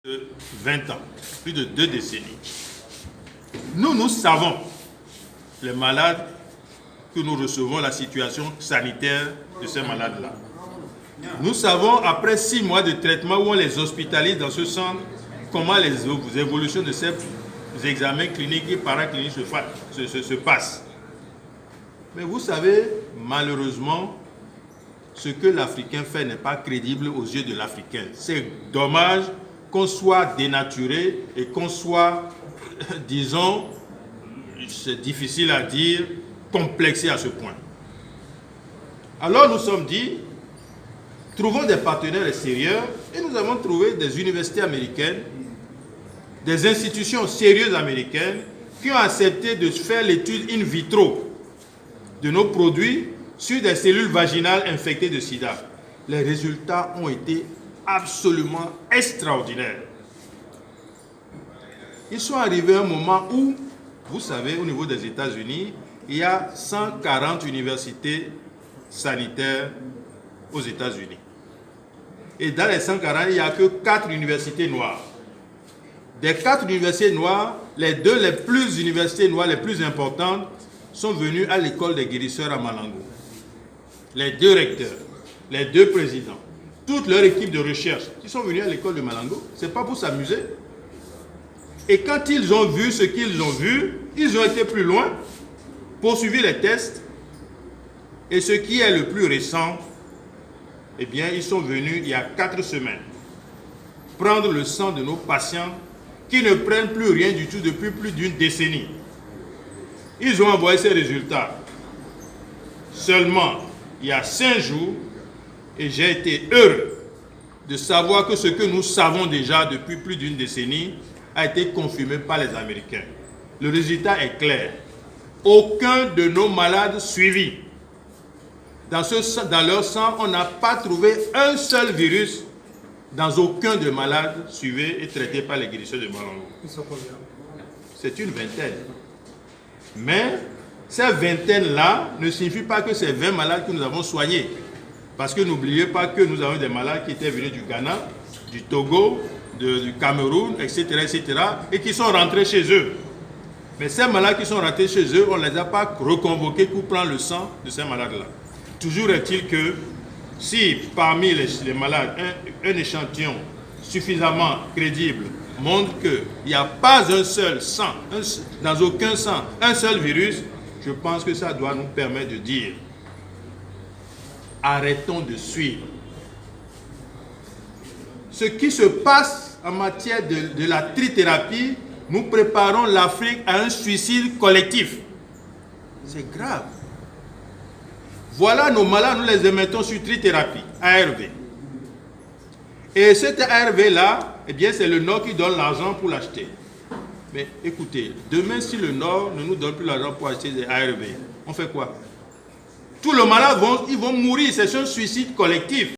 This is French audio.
de 20 ans, plus de 2 décennies. Nous savons, les malades, que nous recevons la situation sanitaire de ces malades-là. Nous savons, après 6 mois de traitement où on les hospitalise dans ce centre, comment les évolutions de ces examens cliniques et paracliniques se passent. Mais vous savez, malheureusement, ce que l'Africain fait n'est pas crédible aux yeux de l'Africain. C'est dommage qu'on soit dénaturé et qu'on soit, disons, c'est difficile à dire, complexé à ce point. Alors nous sommes dit, trouvons des partenaires extérieurs et nous avons trouvé des universités américaines, des institutions sérieuses américaines qui ont accepté de faire l'étude in vitro de nos produits sur des cellules vaginales infectées de sida. Les résultats ont été absolument extraordinaires. Ils sont arrivés à un moment où, vous savez, au niveau des États-Unis, il y a 140 universités sanitaires aux États-Unis. Et dans les 140, il n'y a que 4 universités noires. Des 4 universités noires, les 2 universités noires les plus importantes sont venues à l'école des guérisseurs à Malango. Les 2 recteurs, les 2 présidents, toute leur équipe de recherche qui sont venus à l'école de Malango, ce n'est pas pour s'amuser. Et quand ils ont vu ce qu'ils ont vu, ils ont été plus loin, poursuivi les tests. Et ce qui est le plus récent, eh bien, ils sont venus il y a 4 semaines prendre le sang de nos patients qui ne prennent plus rien du tout depuis plus d'une décennie. Ils ont envoyé ces résultats seulement il y a 5 jours et j'ai été heureux de savoir que ce que nous savons déjà depuis plus d'une décennie a été confirmé par les Américains. Le résultat est clair. Aucun de nos malades suivis, dans leur sang, on n'a pas trouvé un seul virus dans aucun des malades suivis et traités par les guérisseurs de Malango. C'est une vingtaine. Mais ces vingtaines-là ne signifient pas que c'est 20 malades que nous avons soignés. Parce que n'oubliez pas que nous avons des malades qui étaient venus du Ghana, du Togo, du Cameroun, etc., et qui sont rentrés chez eux. Mais ces malades qui sont rentrés chez eux, on ne les a pas reconvoqués pour prendre le sang de ces malades-là. Toujours est-il que si parmi les malades, un échantillon suffisamment crédible montre qu'il n'y a pas un seul sang, dans aucun sang, un seul virus, je pense que ça doit nous permettre de dire arrêtons de suivre. Ce qui se passe en matière de la trithérapie, nous préparons l'Afrique à un suicide collectif. C'est grave. Voilà nos malades, nous les émettons sur trithérapie, ARV. Et cet ARV-là, eh bien, c'est le Nord qui donne l'argent pour l'acheter. Mais écoutez, demain, si le Nord ne nous donne plus l'argent pour acheter des ARV, on fait quoi? Tous les malades vont mourir, c'est un suicide collectif.